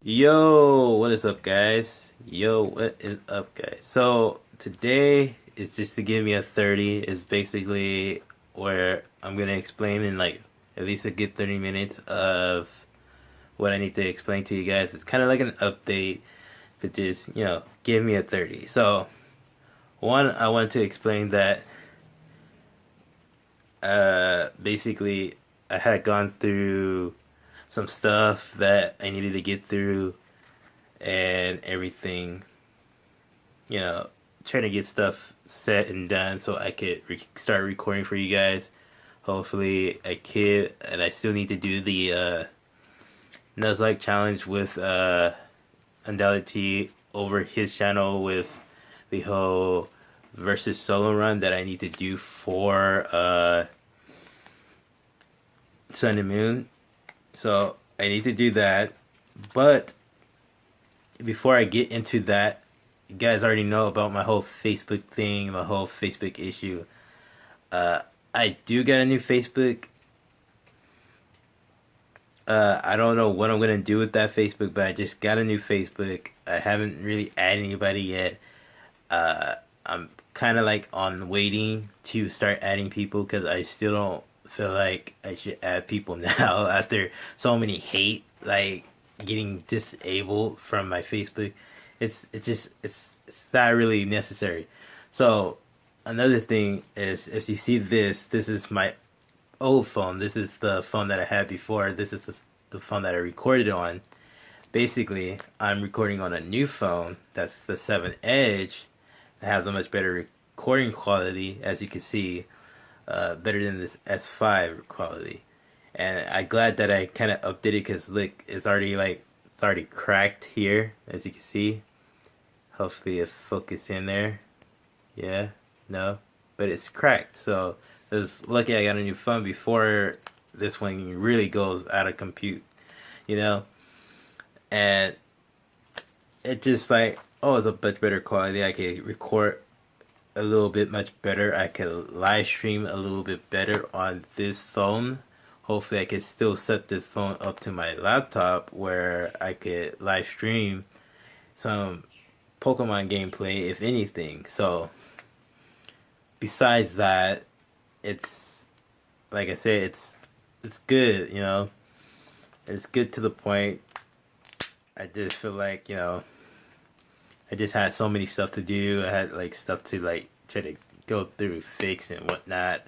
Yo, what is up, guys? Yo, what is up, guys? So, today is just to give me a 30. It's basically where I'm gonna explain in like at least a good 30 minutes of what I need to explain to you guys. It's kind of like an update to just, give me a 30. So, one, I want to explain that basically I had gone through some stuff that I needed to get through and everything, you know, trying to get stuff set and done so I could start recording for you guys. Hopefully, I could, and I still need to do the Nuzlocke challenge with Undoubtedly over his channel with the whole versus solo run that I need to do for Sun and Moon. So I need to do that, but before I get into that, you guys already know about my whole Facebook thing, my whole Facebook issue. Uh, I do get a new Facebook. I don't know what I'm gonna do with that Facebook, but I just got a new Facebook. I haven't really added anybody yet. I'm kind of like on waiting to start adding people because I still don't feel like I should add people now after so many hate like getting disabled from my Facebook. It's not really necessary. So another thing is if you see this is my old phone. This is the phone that I had before. This is the phone that I recorded on. Basically, I'm recording on a new phone. That's the 7 Edge. It has a much better recording quality, as you can see, better than this S5 quality. And I'm glad that I kind of updated because look, it's already cracked here, as you can see. Hopefully, it focus in there. Yeah, no, but it's cracked. So it's lucky I got a new phone before this one really goes out of compute, you know. And it just like, oh, it's a much better quality. I can record a little bit much better. I can live stream a little bit better on this phone. Hopefully I can still set this phone up to my laptop where I could live stream some Pokemon gameplay, if anything. So besides that, it's like I said, it's good, you know. It's good to the point. I just feel like, I just had so many stuff to do. I had like stuff to like try to go through, fix and whatnot.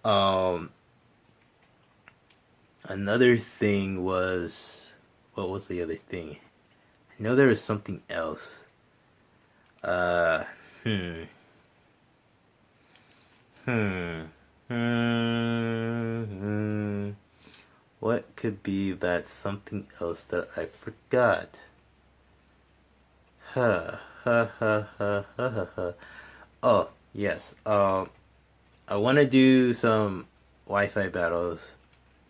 Um, Another thing was, what was the other thing? I know there was something else. Uh, hmm, hmm, hmm. What could be that something else that I forgot? Huh, huh, huh, huh, huh, huh, huh. Oh, yes. I want to do some Wi-Fi battles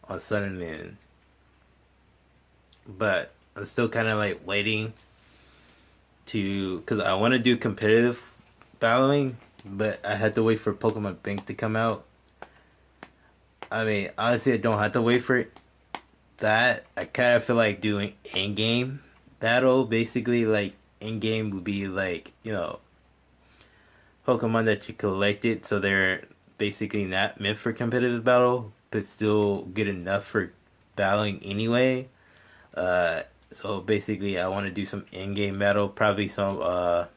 on Sun and Moon, but I'm still kind of like waiting to, because I want to do competitive battling, but I had to wait for Pokemon Bank to come out. I mean, honestly, I don't have to wait for that. I kind of feel like doing in-game battle, basically. Like in-game would be like, Pokemon that you collected, so they're basically not meant for competitive battle, but still good enough for battling anyway. So basically, I want to do some in-game battle, probably some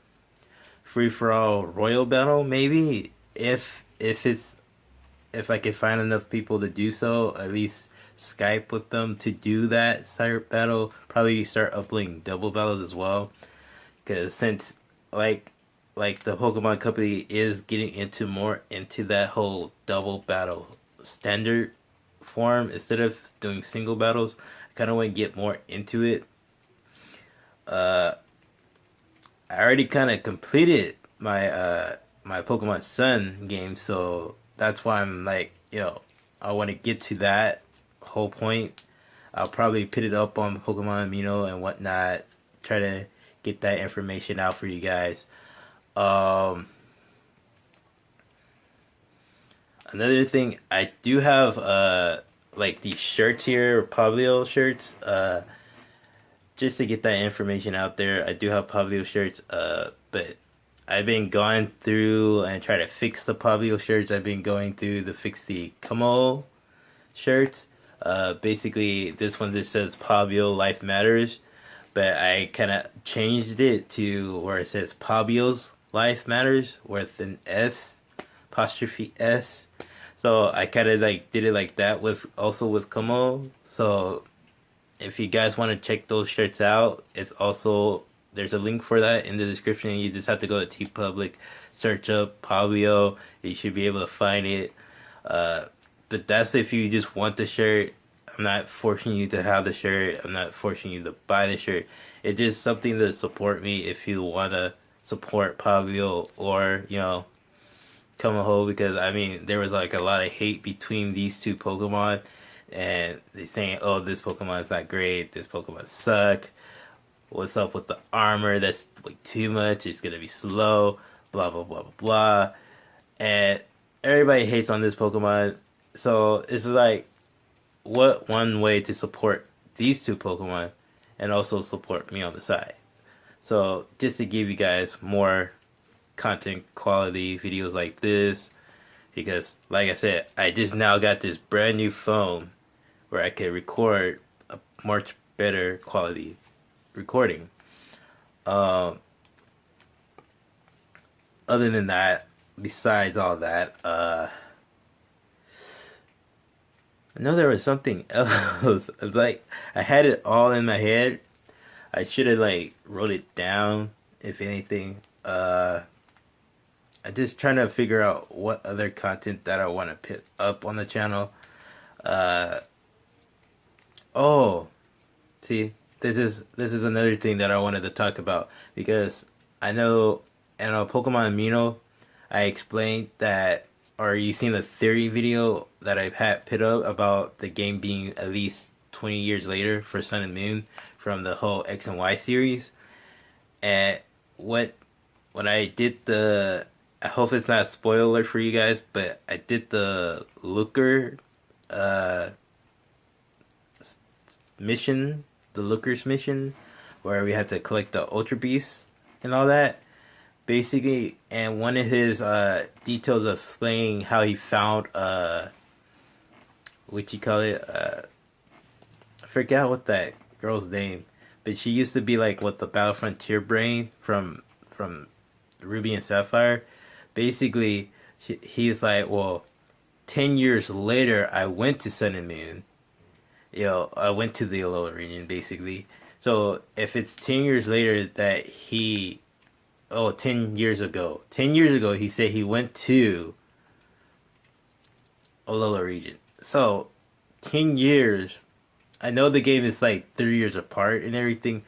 free-for-all royal battle, maybe if I can find enough people to do so. At least Skype with them to do that start battle. Probably start uploading double battles as well, because since like like the Pokemon Company is getting into more into that whole double battle standard form instead of doing single battles. I kind of want to get more into it. Uh, I already kind of completed my Pokemon Sun game, so that's why I'm like, I want to get to that whole point. I'll probably put it up on Pokemon Amino and whatnot. Try to get that information out for you guys. Um, Another thing, I do have like these shirts here, Pablo shirts. just to get that information out there, I do have Pablo shirts, but I've been going through and try to fix the Pablo shirts. I've been going through to fix the Camo shirts. Basically, this one just says Pablo Life Matters, but I kind of changed it to where it says Pablo's Life Matters with an S, apostrophe S. So I kind of like did it like that with also with Como. So if you guys want to check those shirts out, it's also there's a link for that in the description. You just have to go to TeePublic, search up Pablo. You should be able to find it. But that's if you just want the shirt. I'm not forcing you to have the shirt. I'm not forcing you to buy the shirt. It's just something to support me if you want to support Pablo or, Kumaho, because I mean there was like a lot of hate between these two Pokemon, and they saying, "Oh, this Pokemon is not great. This Pokemon suck. What's up with the armor? That's way too much. It's gonna be slow. Blah blah blah blah blah." And everybody hates on this Pokemon, so it's like, what one way to support these two Pokemon, and also support me on the side. So just to give you guys more content quality videos like this, because like I said, I just now got this brand new phone where I can record a much better quality recording. Um, Other than that, besides all that, I know there was something else. Like I had it all in my head. I should have like wrote it down. If anything, I'm just trying to figure out what other content that I want to put up on the channel. Uh, oh, see, this is another thing that I wanted to talk about, because I know in a Pokemon Amino, I explained that, or you seen the theory video that I've had put up about the game being at least 20 years later for Sun and Moon from the whole X and Y series. And what when I did the, I hope it's not a spoiler for you guys, but I did the Looker uh mission, the Looker's mission, where we had to collect the Ultra Beasts and all that. Basically, and one of his details of explaining how he found what you call it, I forgot what that girl's name, but she used to be like what the Battle Frontier brain from Ruby and Sapphire. Basically, he's like, well, 10 years later, I went to Sun and Moon. I went to the Alola region, basically. So if it's 10 years later that he, 10 years ago, 10 years ago, he said he went to Alola region. So 10 years. I know the game is like 3 years apart and everything,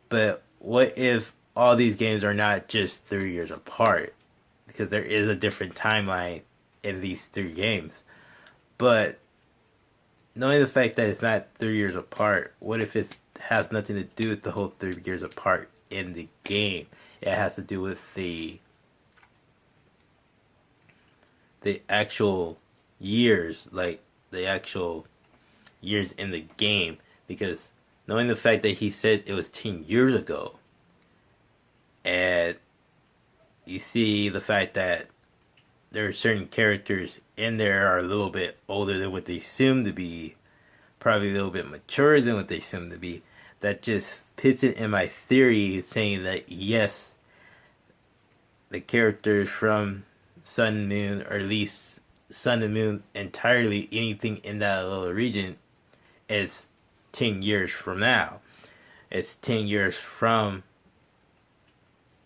but what if all these games are not just 3 years apart? Because there is a different timeline in these three games. But knowing the fact that it's not 3 years apart, what if it has nothing to do with the whole 3 years apart in the game? It has to do with the actual years, like the actual years in the game. Because knowing the fact that he said it was 10 years ago, and you see the fact that there are certain characters in there are a little bit older than what they seem to be, probably a little bit mature than what they seem to be, that just puts it in my theory saying that yes, the characters from Sun and Moon, or at least Sun and Moon entirely, anything in that little region, is 10 years from now. It's 10 years from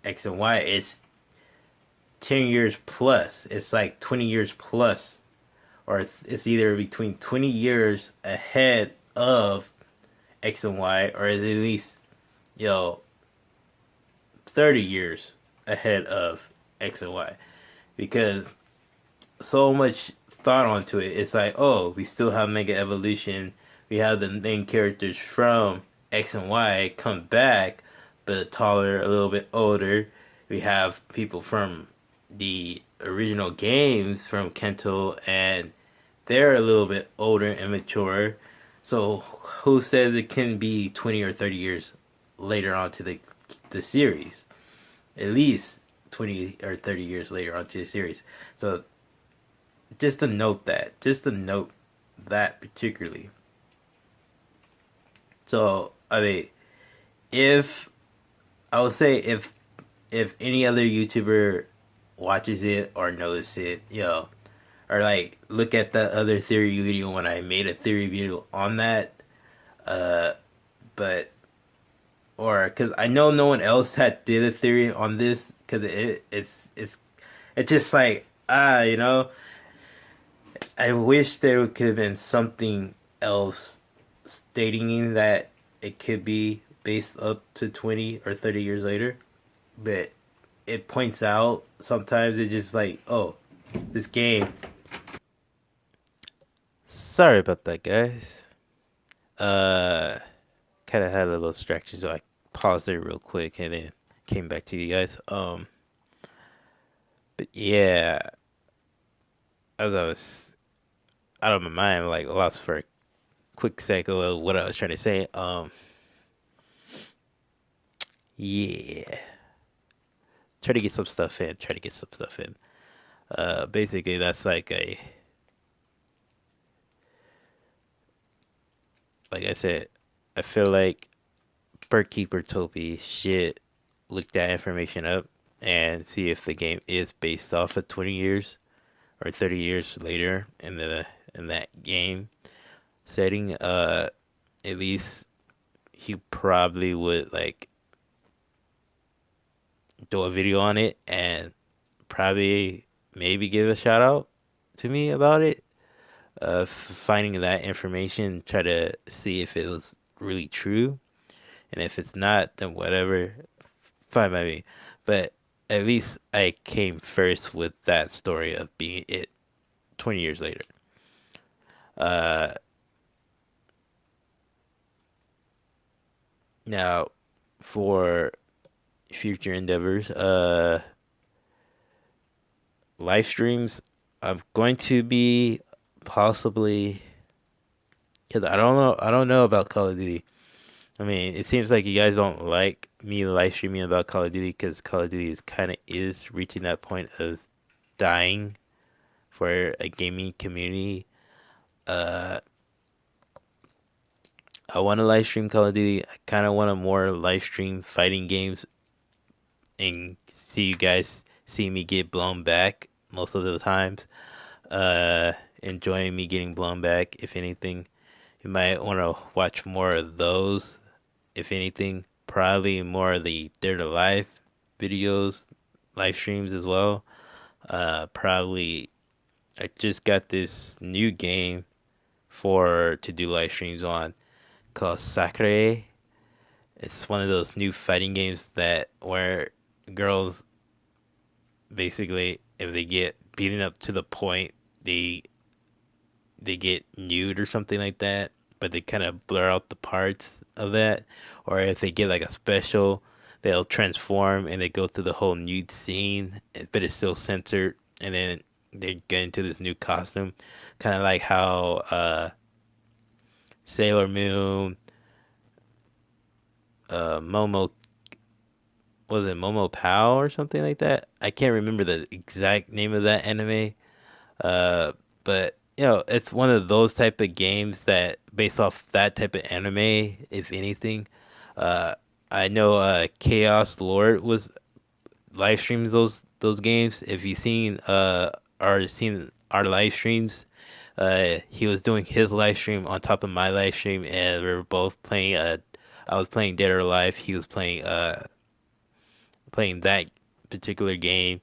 X and Y. It's 10 years plus. It's like 20 years plus. Or it's either between 20 years ahead of X and Y, or at least, 30 years ahead of X and Y. Because so much thought onto it. It's like, oh, we still have Mega Evolution. We have the main characters from X and Y come back, but taller, a little bit older. We have people from the original games from Kento, and they're a little bit older and mature. So who says it can be 20 or 30 years later on to the series, at least 20 or 30 years later onto the series. So just to note that particularly. So I mean, if I would say if any other YouTuber watches it or knows it, or like look at the other theory video when I made a theory video on that, uh, but or because I know no one else had did a theory on this because it's just like I wish there could have been something else stating that it could be based up to 20 or 30 years later, but it points out sometimes it's just like, oh, this game. Sorry about that, guys. Uh, Kind of had a little distraction, so I paused it real quick and then came back to you guys. But yeah, as I was out of my mind, like lost for a quick second of what I was trying to say. Yeah, try to get some stuff in. Try to get some stuff in. Basically, that's like I said, I feel like Birdkeeper Topi should look that information up and see if the game is based off of 20 years or 30 years later in that game setting. At least he probably would like do a video on it and probably maybe give a shout out to me about it. Finding that information, try to see if it was really true, and if it's not, then whatever, fine by me. But at least I came first with that story of being it 20 years later. Uh, Now for future endeavors, live streams. I'm going to be possibly because I don't know about Call of Duty. I mean, it seems like you guys don't like me live streaming about Call of Duty because Call of Duty is reaching that point of dying for a gaming community. Uh, I want to live stream Call of Duty. I kind of want to more live stream fighting games and see you guys see me get blown back most of the times. Uh, Enjoying me getting blown back. If anything, you might want to watch more of those. If anything, probably more of the Dare to Life videos, live streams as well. Probably I just got this new game for to do live streams on called Sakure. It's one of those new fighting games that where girls basically if they get beaten up to the point they they get nude or something like that, but they kind of blur out the parts of that. Or if they get like a special, they'll transform and they go through the whole nude scene, but it's still censored. And then they get into this new costume, kind of like how Sailor Moon, Momo was it Momo Pow or something like that? I can't remember the exact name of that anime. Uh, but it's one of those type of games that based off that type of anime, if anything. Uh, I know Chaos Lord was live streams those games. If you've seen our live streams, he was doing his live stream on top of my live stream, and we were both playing. I was playing Dead or Alive. He was playing that particular game,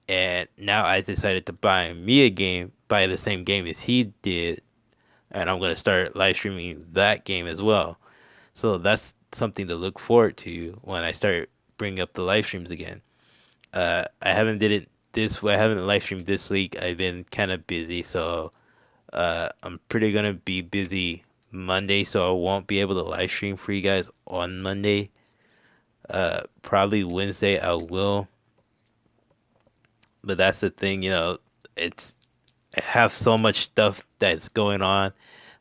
and now I decided to buy me a game, buy the same game as he did, and I'm gonna start live streaming that game as well. So that's something to look forward to when I start bringing up the live streams again. I haven't did it this way. I haven't live streamed this week. I've been kind of busy, so I'm pretty gonna be busy Monday, so I won't be able to live stream for you guys on Monday. Probably Wednesday I will, but that's the thing, it's I have so much stuff that's going on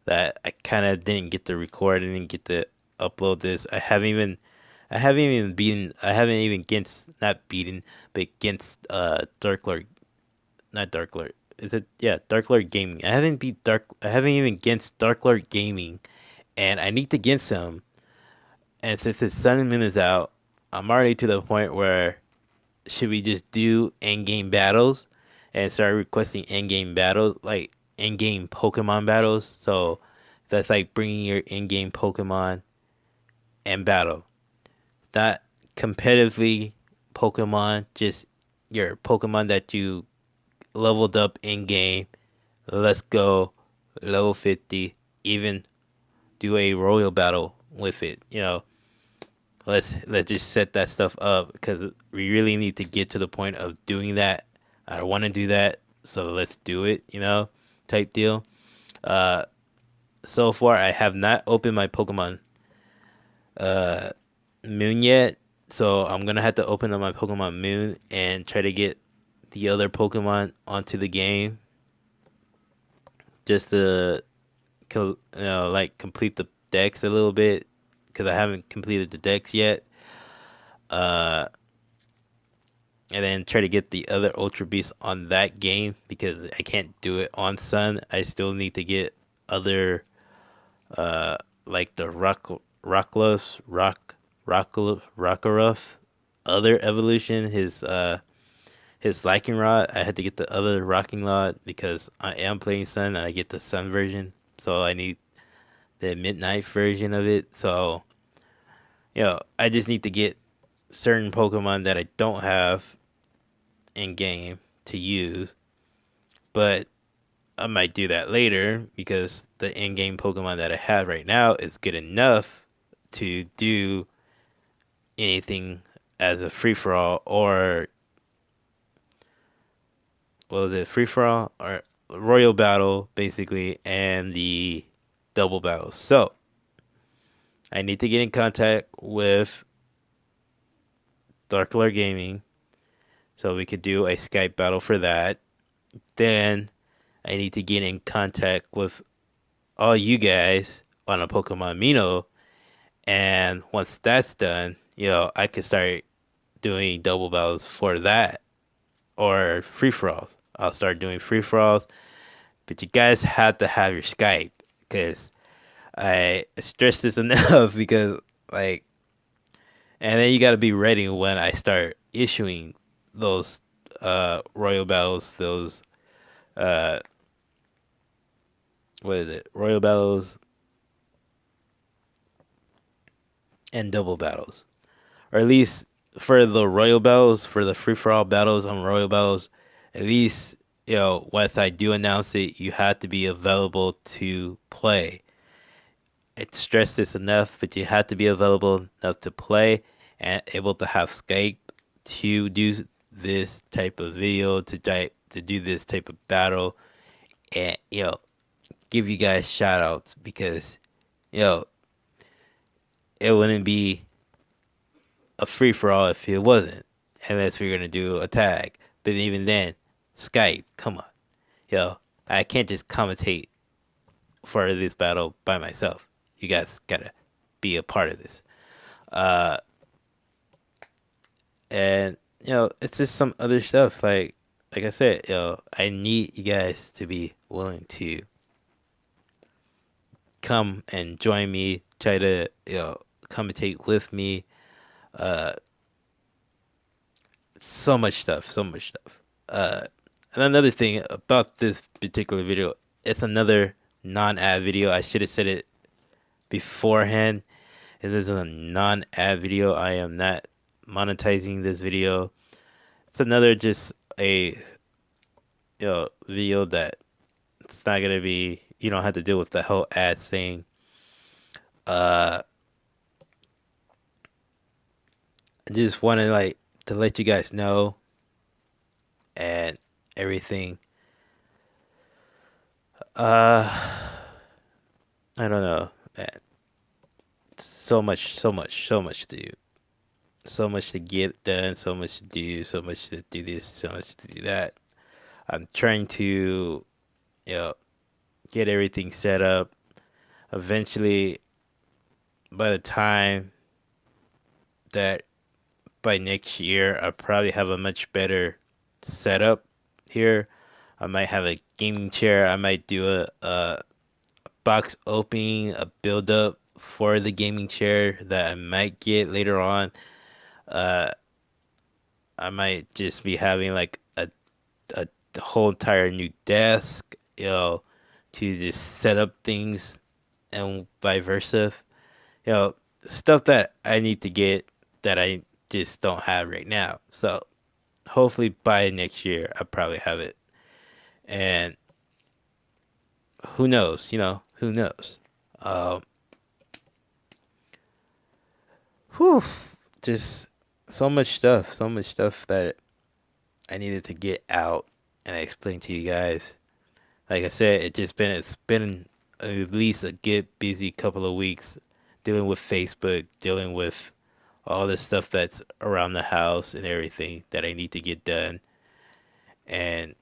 that I kind of didn't get to record and didn't get to upload this. I haven't even I haven't even beaten. I haven't even against not beaten, but against Dark Lord. Not Dark Lord. Is it? Yeah, Dark Lord Gaming. I haven't beat Dark. I haven't even against Dark Lord Gaming, and I need to get some. And since his Sun and Moon is out, I'm already to the point where should we just do end game battles and start requesting end game battles, like end game Pokemon battles? So that's like bringing your in game Pokemon and battle, not competitively Pokemon, just your Pokemon that you leveled up in game. Let's go level 50, even do a royal battle with it. Let's just set that stuff up because we really need to get to the point of doing that. I want to do that, so let's do it. Type deal. Uh, so far I have not opened my Pokemon uh Moon yet, so I'm gonna have to open up my Pokemon Moon and try to get the other Pokemon onto the game just to like complete the decks a little bit because I haven't completed the decks yet. Uh, and then try to get the other Ultra Beasts on that game because I can't do it on Sun. I still need to get other uh like the Rockruff other evolution, his Liking Rod. I had to get the other Rocking Rod because I am playing Sun and I get the Sun version. So I need the Midnight version of it. So, I just need to get certain Pokemon that I don't have in game to use. But I might do that later because the in game Pokemon that I have right now is good enough to do anything as a free for all or the free for all or royal battle basically and the double battle. So I need to get in contact with Darkler Gaming so we could do a Skype battle for that. Then I need to get in contact with all you guys on a Pokemon Mino, and once that's done, I can start doing double battles for that or free for alls. I'll start doing free for alls, but you guys have to have your Skype because I stress this enough because like, and then you got to be ready when I start issuing those royal battles, those uh what is it, royal battles and double battles, or at least for the royal battles, for the free for all battles on royal battles, at least once I do announce it, you have to be available to play. It's stressed this enough, but you have to be available enough to play and able to have Skype to do this type of video, to do this type of battle, and give you guys shout outs because you know it wouldn't be a free for all if it wasn't, unless we're gonna do a tag. But even then, Skype, come on, I can't just commentate for this battle by myself. You guys gotta be a part of this. Uh, and it's just some other stuff like I said, I need you guys to be willing to come and join me, try to commentate with me. Uh, so much stuff. And another thing about this particular video, it's another non-ad video. I should have said it beforehand. This is a non-ad video. I am not monetizing this video. It's another just a video that it's not gonna be. You don't have to deal with the whole ad thing. I just want to let you guys know and everything. I don't know. Man. So much to do. So much to get done, so much to do, so much to do this, so much to do that. I'm trying to, you know, get everything set up. Eventually, by the time that by next year I'll probably have a much better setup here. I might have a gaming chair. I might do a box opening, a build up for the gaming chair that I might get later on. Uh, I might just be having like a whole entire new desk, to just set up things and vice versa. You know, stuff that I need to get that I just don't have right now. So hopefully by next year I'll probably have it. And who knows, who knows? Um, whew, just so much stuff that I needed to get out and I explained to you guys. Like I said, it's been at least a good busy couple of weeks dealing with Facebook, dealing with all the stuff that's around the house and everything that I need to get done. And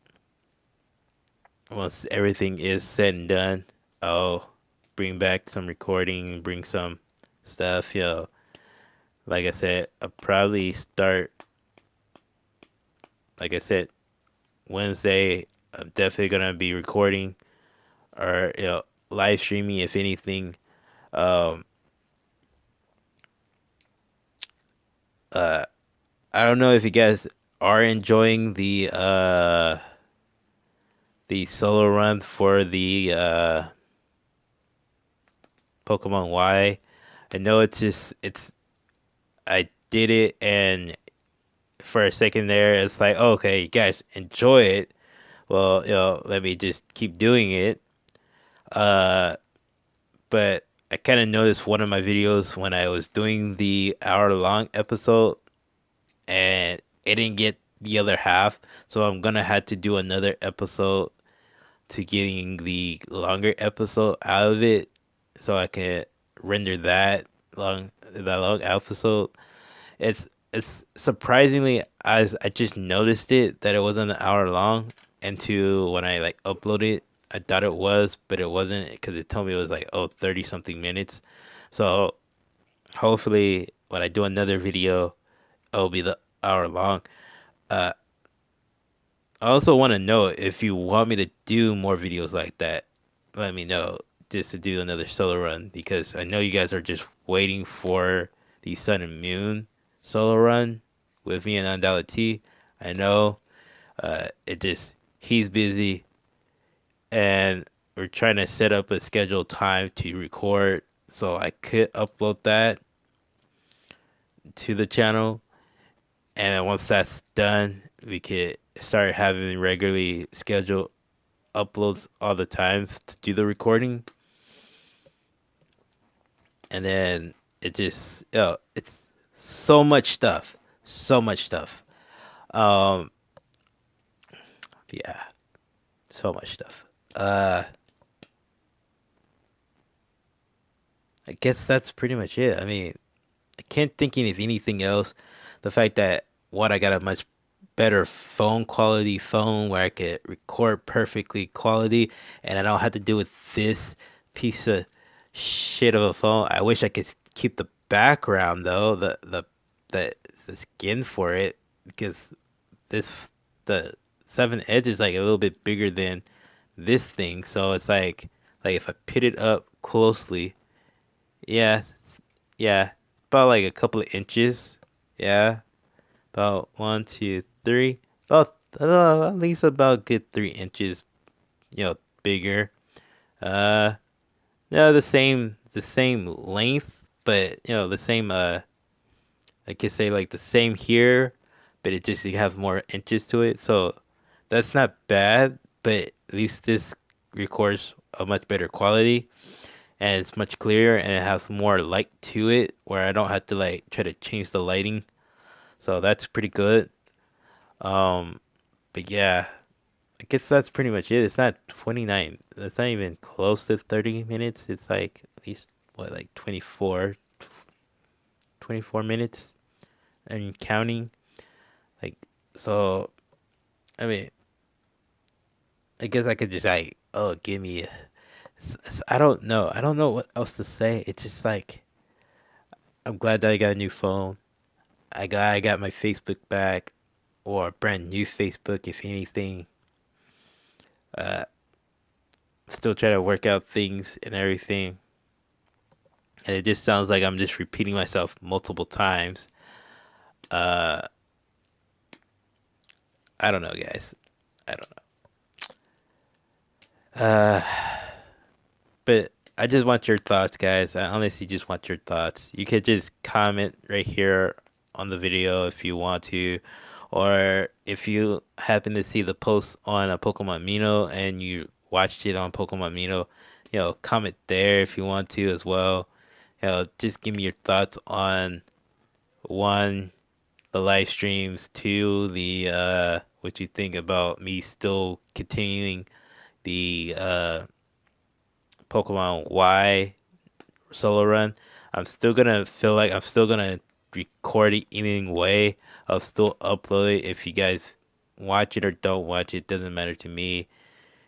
once everything is said and done, I'll bring back some recording, bring some stuff, Like I said, I'll probably start, like I said, Wednesday. I'm definitely gonna be recording or live streaming if anything. Um, uh, I don't know if you guys are enjoying the solo run for the Pokemon Y. I know it's I did it and for a second there it's like, oh, okay, you guys enjoy it. Well, let me just keep doing it. Uh but I kind of noticed one of my videos when I was doing the hour long episode and it didn't get the other half, so I'm gonna have to do another episode to getting the longer episode out of it so I can render that long episode. It's surprisingly, as I just noticed it that it wasn't an hour long until when I like uploaded. I thought it was, but it wasn't because it told me it was like 30 something minutes. So hopefully when I do another video, it'll be the hour long. Uh, I also want to know if you want me to do more videos like that. Let me know just to do another solo run because I know you guys are just waiting for the Sun and Moon solo run with me and Andality. I know it just he's busy and we're trying to set up a scheduled time to record so I could upload that to the channel. And once that's done, we could start having regularly scheduled uploads all the time to do the recording. And then it just, it's so much stuff. So much stuff. Um, yeah, so much stuff. I guess that's pretty much it. I mean, I can't think of anything else. The fact that what I got a much better phone quality phone where I could record perfectly quality, and I don't have to do with this piece of shit of a phone. I wish I could keep the background though, the skin for it because this the 7 Edge is like a little bit bigger than this thing, so it's like if I put it up closely, yeah, yeah, about like a couple of inches. Yeah, about one, two, three. About at least about good 3 inches. Bigger. Uh, no, the same length, but the same. I could say like the same here, but it has more inches to it. So that's not bad, but at least this records a much better quality and it's much clearer and it has more light to it where I don't have to like try to change the lighting. So that's pretty good. Um, but yeah, I guess that's pretty much it. It's not 29. It's not even close to 30 minutes. It's like at least what like 24 minutes and counting. Like so I mean, I guess I could just like, oh, give me I don't know. I don't know what else to say. It's just like I'm glad that I got a new phone. I got my Facebook back, or a brand new Facebook, if anything. Uh, Still trying to work out things and everything, and it just sounds like I'm just repeating myself multiple times. Uh, I don't know, guys. I don't know. But I just want your thoughts, guys. I honestly just want your thoughts. You could just comment right here on the video if you want to, or if you happen to see the post on a Pokemon Mino and you watched it on Pokemon Mino, comment there if you want to as well. Just give me your thoughts on one, the live streams, two, the what you think about me still continuing the Pokemon Y solo run. I'm still gonna feel like I'm still gonna record it any way. I'll still upload it. If you guys watch it or don't watch it, doesn't matter to me.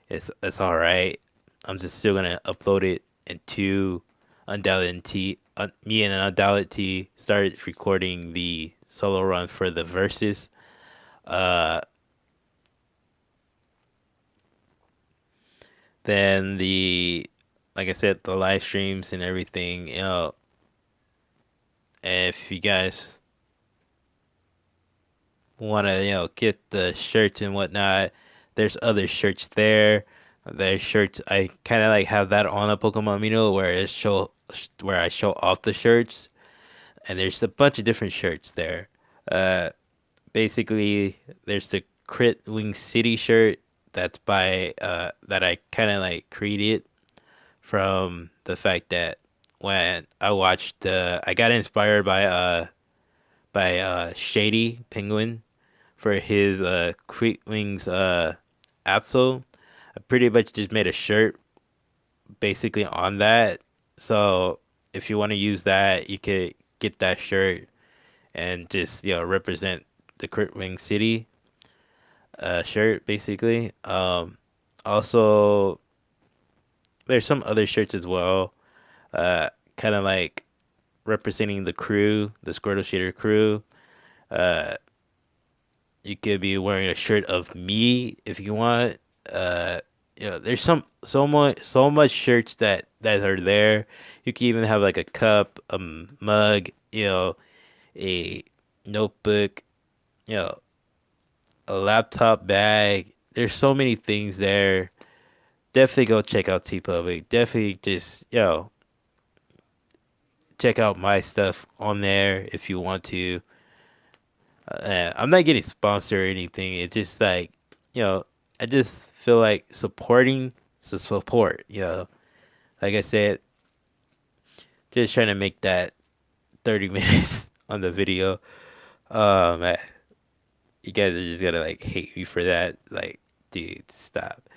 It's all right. I'm just still gonna upload it. And two, Undoubted me and Undoubted T started recording the solo run for the verses. Uh, then like I said, the live streams and everything. If you guys want to get the shirts and whatnot, there's other shirts there. There's shirts I kind of like have that on a Pokemon Mino where I show off the shirts, and there's a bunch of different shirts there. Uh, Basically, there's the Crit Wing City shirt that I kind of like created from the fact that when I watched I got inspired by Shady Penguin for his Crit Wings Absol. I pretty much just made a shirt basically on that. So if you want to use that, you could get that shirt and just represent the Crit Wing City shirt basically. Also, there's some other shirts as well, kind of like representing the crew, the Squirtle Shader crew. Uh, you could be wearing a shirt of me if you want. Uh, there's so much shirts that are there. You can even have like a cup, a mug, a notebook, you know, a laptop bag. There's so many things there. Definitely go check out T Public. Definitely just check out my stuff on there if you want to. I'm not getting sponsored or anything. It's just like, you know, I just feel like supporting to support. Like I said, just trying to make that 30 minutes on the video. Man, you guys are just gonna like hate me for that. Like, dude, stop.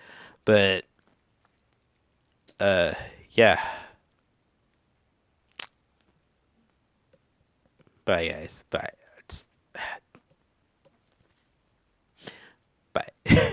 But uh, yeah. Bye, guys. Bye. Bye.